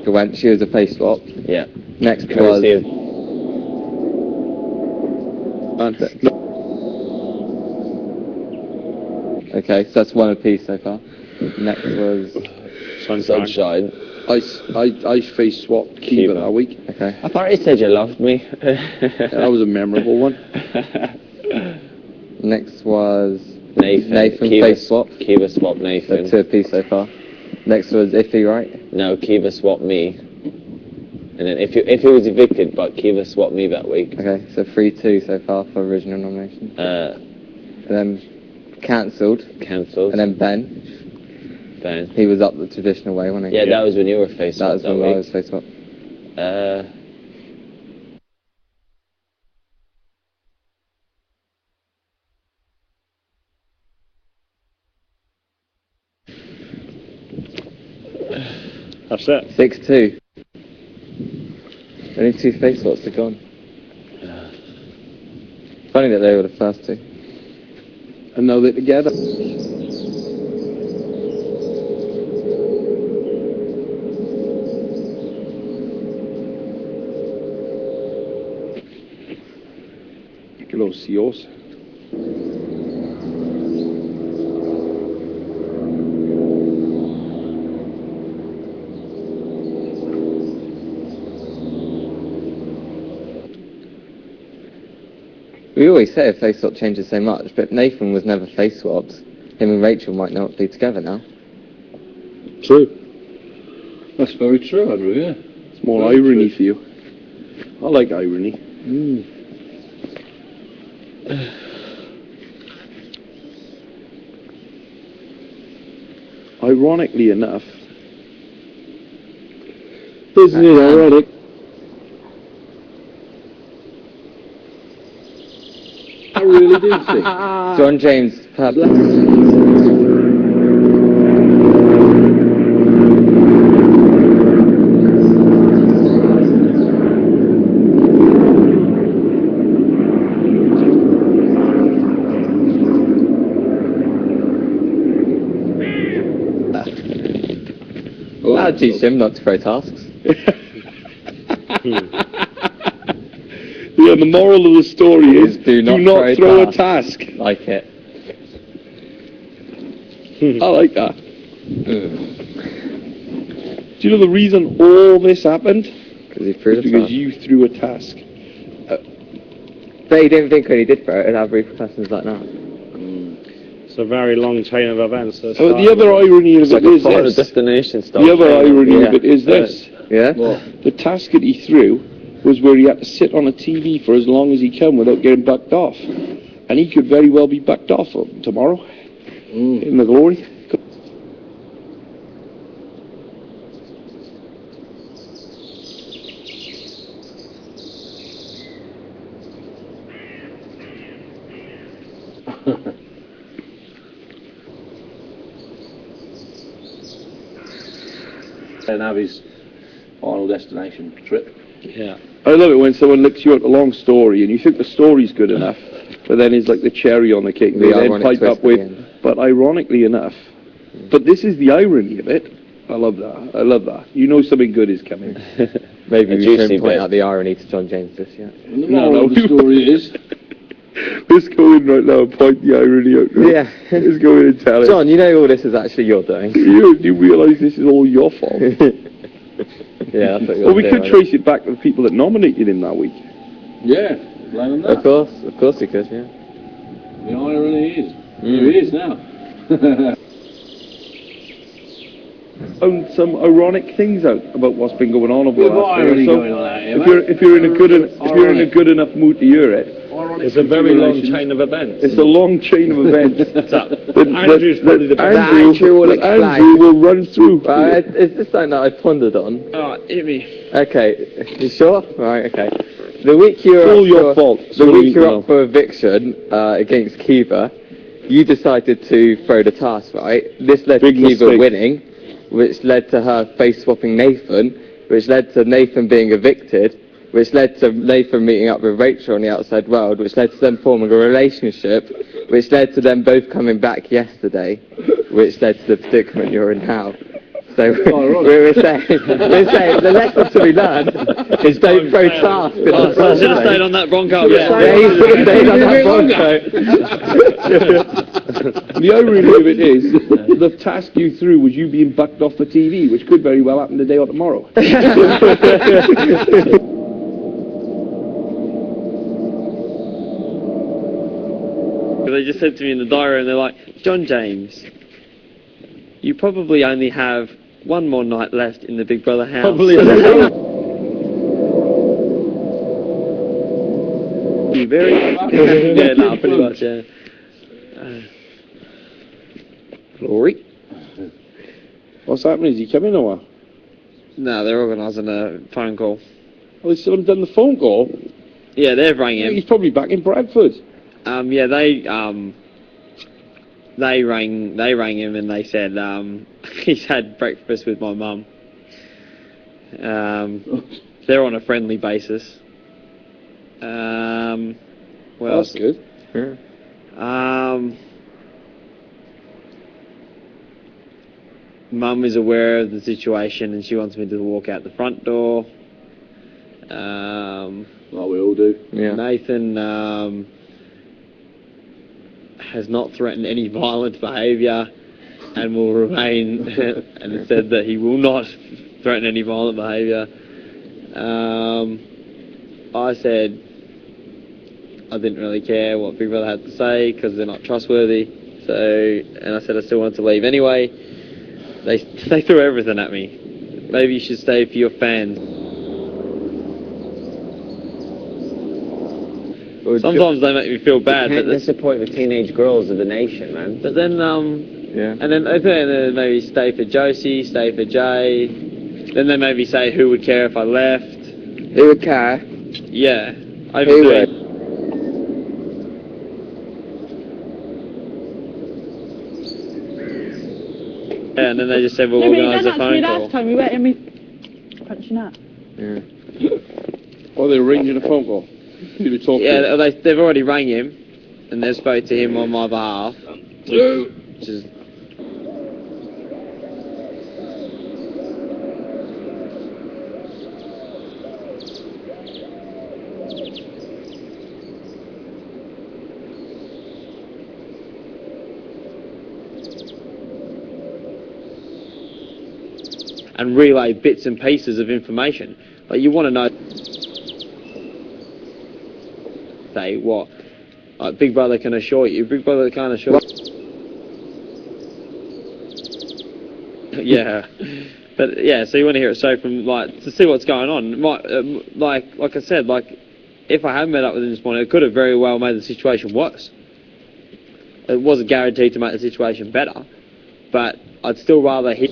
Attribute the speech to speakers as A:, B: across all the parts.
A: went. She was a face swap.
B: Yeah.
A: Next was...
B: Courtesy of...
A: Okay, so that's one apiece so far. Next was...
B: Sunshine.
C: I face swapped Kiva that week.
A: Okay.
B: I thought you said you loved me.
C: That was a memorable one.
A: Next was...
B: Nathan
A: Kiva face swap.
B: Kiva swap Nathan.
A: So 2 apiece so far. Next was Iffy, right?
B: No, Kiva swapped me. And then if he was evicted, but Kiva swapped me that week.
A: Okay, so 3-2 so far for original nomination. And then cancelled.
B: Cancelled.
A: And then Ben. He was up the traditional way, wasn't he?
B: Yeah, that was when you were face swap.
A: That was when I was face swap.
D: That's it.
A: 6-2. Only 2 face swaps to gone. Funny that they were the first 2.
C: And now they're together. Glosios.
A: We always say a face swap changes so much, but Nathan was never face swapped. Him and Rachel might not be together now.
E: True. That's very true, Andrew, yeah.
C: It's more irony for you. I like irony. Ironically enough,
E: Isn't it ironic? I really do think.
A: John James Pablo. That'll teach him not to throw tasks.
C: Yeah, the moral of the story is
A: do not
C: throw a task.
A: Like it.
C: I like that. Do you know the reason all this happened?
A: Because he threw the
C: because
A: task.
C: you threw a task.
A: But he didn't think when he did throw it, it'd have repercussions like that.
D: It's a very long chain of events.
C: The other irony of it is this.
B: Destination stuff.
C: The other irony of it is this.
A: Yeah?
C: The task that he threw was where he had to sit on a TV for as long as he can without getting bucked off. And he could very well be bucked off tomorrow in the glory.
E: And have his final destination trip.
D: Yeah.
C: I love it when someone looks you out a long story and you think the story's good enough, but then it's like the cherry on the cake. They then pipe up with, but ironically enough. But this is the irony of it. I love that. I love that. You know something good is coming.
A: Maybe we shouldn't point out the irony to John James just yet.
E: And the moral of the story is...
C: Let's go in right now and point the irony out.
A: Yeah.
C: Let's go in and tell it.
A: John, you know all this is actually your doing.
C: You realise this is all your fault.
A: Yeah, that's what you're
C: Well, we could trace it back to the people that nominated him that week.
E: Yeah, blame them that.
A: Of course we could, yeah.
E: The irony is, here he is now.
C: Found some ironic things out about what's been going on over the
E: Good
C: last
E: irony
C: year or so.
E: going on out here,
C: If you're in a good enough mood to hear it,
D: It's a very long chain of events.
C: it's a long chain of events.
D: Andrew's probably the best.
A: Andrew will explain.
C: Andrew will run through.
A: Is this something that I pondered on?
D: Oh, hit me.
A: Okay, you sure? Right, okay. The week you're
C: It's all
A: up
C: your
A: for,
C: fault.
A: The week you're up for eviction against Kiva, you decided to throw the task, right? This led to Kiva winning, which led to her face swapping Nathan, which led to Nathan being evicted, which led to Nathan meeting up with Rachel on the outside world, which led to them forming a relationship, which led to them both coming back yesterday, which led to the predicament you're in now. So So we're saying the lesson to be learned is don't throw Task in the
B: I should have stayed on that Bronco.
A: Yeah, he should have stayed on that Bronco.
C: The irony of it is, the task you threw was you being bucked off the TV, which could very well happen today or tomorrow.
F: They just said to me in the diary, and they're like, John James, you probably only have one more night left in the Big Brother house.
B: Probably.
F: You very... yeah, no, pretty much, yeah.
C: Laurie? What's happening? Is he coming or what?
F: No, they're organising a phone call.
C: Oh, they still haven't done the phone call?
F: Yeah, they've rang him.
C: He's probably back in Bradford.
F: Yeah, they rang him and they said he's had breakfast with my mum. They're on a friendly basis. Well,
C: that's good.
A: Yeah.
F: Mum is aware of the situation and she wants me to walk out the front door.
E: Like we all do.
A: Yeah.
F: Nathan has not threatened any violent behaviour and will remain and said that he will not threaten any violent behaviour. I said I didn't really care what Big Brother had to say because they're not trustworthy. And I said I still wanted to leave anyway. They threw everything at me. Maybe you should stay for your fans. Sometimes they make me feel bad.
B: You can't disappoint the teenage girls of the nation, man.
F: But then,
A: Yeah.
F: and then maybe stay for Josie, stay for Jay. Then they maybe say, who would care if I left?
A: Who would care?
F: Yeah.
A: Who would?
F: Yeah, and then they just said, we'll
G: No, but you
F: organise
G: done
F: a
G: that to me
F: phone
G: last
F: call.
G: time. You went in me punching up.
A: Yeah.
C: Oh, they're arranging a phone call. You to talk to him.
F: Yeah, they've already rang him, and they've spoke to him on my behalf. Which is... and relay bits and pieces of information. Like, you want to know... say what? Like, Big Brother can assure you. Big Brother can't assure... yeah. But, yeah, so you want to hear it straight from, like, to see what's going on. Like I said, like, if I hadn't met up with him this morning, it could have very well made the situation worse. It wasn't guaranteed to make the situation better, but I'd still rather hear...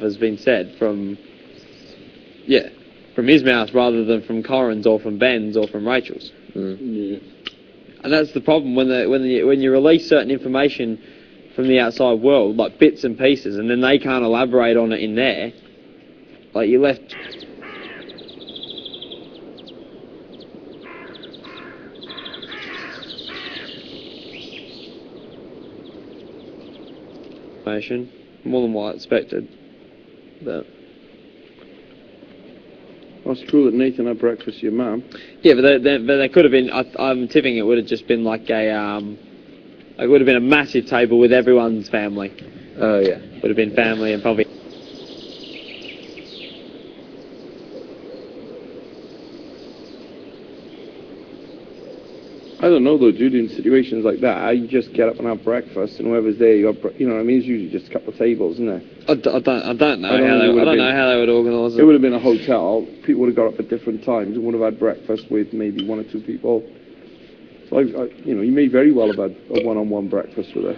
F: has been said from his mouth rather than from Corin's or from Ben's or from Rachel's.
E: Yeah.
F: And that's the problem when you release certain information from the outside world, like bits and pieces, and then they can't elaborate on it in there. Like, you left... information, more than what I expected. But
C: That's cool that Nathan had breakfast with your mum.
F: yeah, but there could have been. I'm tipping it would have just been like a it would have been a massive table with everyone's family.
A: Oh yeah.
F: Would have been family and probably.
C: I don't know though, dude, in situations like that, you just get up and have breakfast and whoever's there, you know what I mean? It's usually just a couple of tables, isn't it?
F: I don't know how they would organise
C: It
F: it.
C: would have been a hotel, people would have got up at different times and would have had breakfast with maybe one or two people. So, you may very well have had a one-on-one breakfast with her.